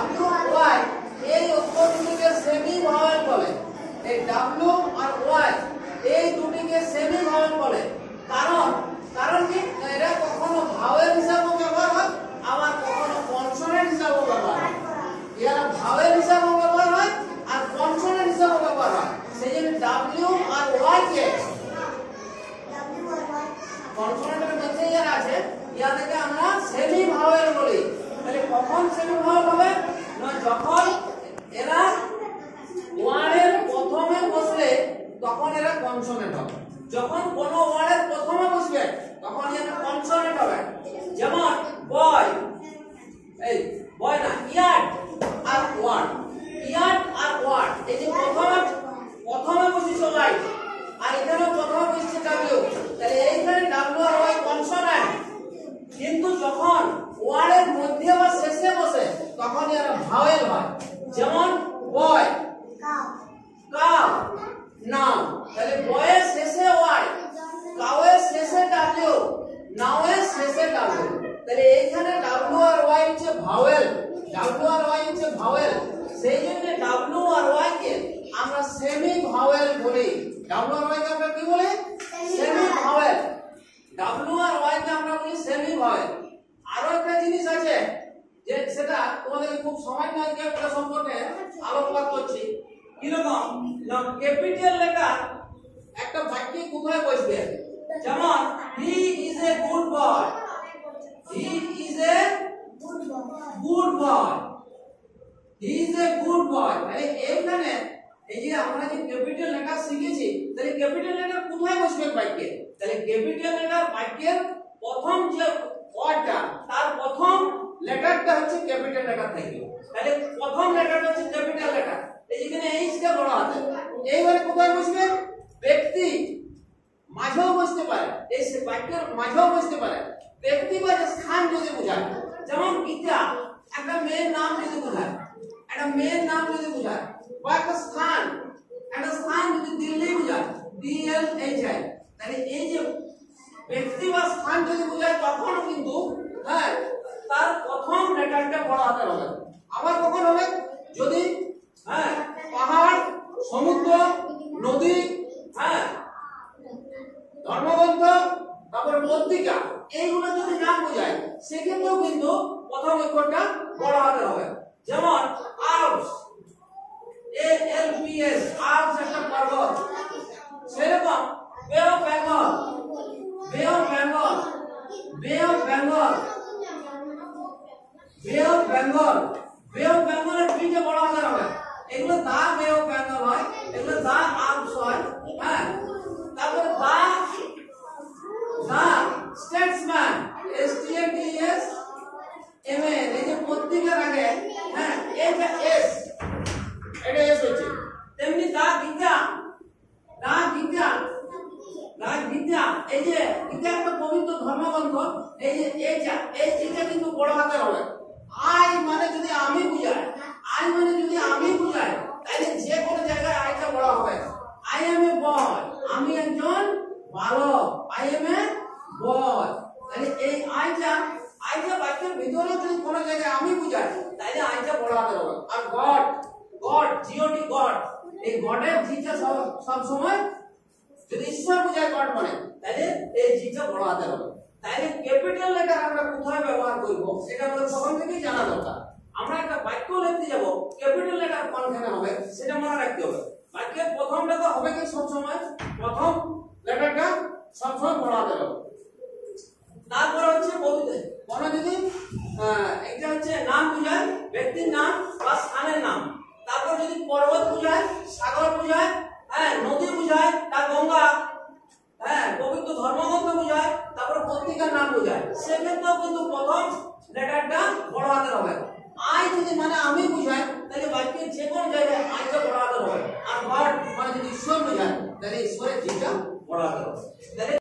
W Y এই অক্ষর দুটিকে সেমি ভাওয়েল বলে। এই ডাব্লিউ আর ওয়াই এই দুটিকে সেমি ভাওয়েল বলে। কারণ কি এরা কখনো ভাওয়েল হিসাবে ব্যবহার হয়, আবার কখনো কনসোনেন্ট হিসাবে ব্যবহার হয়। এরা ভাওয়েল হিসাবে ব্যবহার হয় আর কনসোনেন্ট হিসাবে ব্যবহার হয়। সেই জন্য ডাব্লিউ আর ওয়াই কে কনসোনেন্টের মধ্যে যারা আছে ইয়াদেরকে আমরা সেমি ভাওয়েল বলি। তাহলে কখন সেমি ভাওয়েল হবে না, যখন এরা ওয়ার্ডের প্রথমে বসলে তখন এরা কনসোনেন্ট হবে। যখন কোন ওয়ার্ডের প্রথমে বসবে তখন এরা কনসোনেন্ট হবে। যেমন বয়, এই বয় না, ইয়ার্ড আর ওয়ার্ড, ইয়ার্ড আর ওয়ার্ড, এই যে প্রথমে বসেছে ওয়াই আর এখানে প্রথমে বসেছে ডাব্লিউ, তাহলে এইখানে ডাব্লিউ আর ওয়াই কনসোনেন্ট। কিন্তু যখন ওয়ার্ডের মধ্যে বা শেষে বসে তখন এরা ভাওয়েল হয়। যেমন বয়, কাউ, নাও, তাহলে বয়ের শেষে ওয়াই, কাউয়ের শেষে ডাব্লিউ, নাওয়ের শেষে ডাব্লিউ, তাহলে এইখানে ডাব্লিউ আর ওয়াই হচ্ছে ভাওয়েল, ডাব্লিউ আর ওয়াই হচ্ছে ভাওয়েল। সেই জন্য ডাব্লিউ আর ওয়াই কে আমরা সেমি ভাওয়েল বলি। ডাব্লিউ আর ওয়াই কে আমরা কি বলি? Semi vowel. ডাব্লিউ আর ওয়াই কে আমরা বলি সেমি ভাওয়েল। আরো একটা জিনিস আছে যে সেটা তোমাদের খুব সামান্য একটা সম্পর্কে আলোকপাত করছি। কিরকম না, ক্যাপিটাল লেটার একটা বাক্যে কোথায় বসবে? যেমন he is a good boy, he is a good boy, he is a good boy. মানে এইখানে এই যে আমরা যে ক্যাপিটাল লেটার শিখেছি, তাহলে ক্যাপিটাল লেটার কোথায় বসবে বাক্যে? তাহলে ক্যাপিটাল লেটার বাক্যের প্রথম যে ওয়ার্ডটা তার প্রথম লেটারটা হচ্ছে ক্যাপিটাল লেটার থেকে। তাহলে প্রথম লেটারটা হচ্ছে ক্যাপিটাল লেটার। এই যেখানে এইচ টা বড় হাতে, এইবারে কোথায় বসবে? ব্যক্তি মাঝেও বসতে পারে, এই বাক্যের মাঝেও বসতে পারে। ব্যক্তি বা স্থান যদি বোঝায়, যেমন গীতা একটা মেয়ের নাম যদি বোঝায়, একটা মেয়ের নাম যদি বোঝায়, বা একটা স্থান যদি দিল্লি বোঝায়, DLHI, তাহলে এই যে ব্যক্তি বা স্থান যদি বোঝায় তখন কিন্তু হ্যাঁ তার প্রথম লেটারটা বড় হাতে হবে। আবার কখন হবে? যদি হ্যাঁ পাহাড়, সমুদ্র, নদী, হ্যাঁ ধর্মগ্রন্থ, তারপরে পত্রিকা, এইগুলো যদি নাম বোঝায় সেক্ষেত্রেও কিন্তু প্রথম অক্ষরটা বড় হাতে হবে। যেমন আল্পস, ALPS, আল্পস একটা পর্বত। সেরকম বে অফ বেঙ্গল, বে অফ বেঙ্গল, বে অফ বেঙ্গল, বে অফ বেঙ্গল, বে অফ বেঙ্গলের বিটা বড় হাতে হবে। এগুলো দা বে অফ বেঙ্গল হয়, এগুলো দা আল্পস হয়। হ্যাঁ, তারপরে দা স্টেটসম্যান, STATSMAN, এই যে পত্রিকার আগে হ্যাঁ এটা S, এটা S হচ্ছে। তেমনি দা গীতা, দা গীতা, দা গীতা, এই যে গীতা একটা পবিত্র ধর্মগ্রন্থ। এই যে এই চিটা কিন্তু বড় হাতের হবে। আই মানে যদি আমি বুঝায়, আই মানে যদি আমি বুঝায়, তাহলে যে কোনো জায়গায় আইটা বড় হবে। আই এম এ বয়, আমি একজন বালক, আই এম এ বয়। তাহলে এই আইটা বাক্যের ভিতরে যদি কোনো জায়গায় আমি বুঝায় তাহলে আইটা বড় হাতের হবে। আর গড, GOD, গড, এই গডের জিটা সব সময় যদি ঈশ্বর বুঝায় গড মানে, তাহলে এই জিটা বড় হাতের হবে। তাহলে ক্যাপিটাল লেটার আমরা কোথায় ব্যবহার করব সেটা আমাদের সবার থেকেই জানা দরকার। আমরা একটা বাক্য লিখতে যাব, ক্যাপিটাল লেটার কোনখানে হবে সেটা মনে রাখতে হবে। বাক্যের প্রথমটা তো হবে কি সব সময় প্রথম লেটারটা সব সময় বড় হাতের হবে। তারপর হচ্ছে কোন যদি একটা হচ্ছে নাম বোঝায়, ব্যক্তির নাম বা স্থানের নাম। তারপর যদি পর্বত বোঝায়, সাগর বোঝায়, হ্যাঁ নদী বোঝায়, তা গঙ্গা, হ্যাঁ পবিত্র ধর্মগ্রন্থ বোঝায়, তারপর পত্রিকার নাম বোঝায়, সেক্ষেত্রেও কিন্তু প্রথম লেটারটা বড় হাতের হবে। আই যদি মানে আমি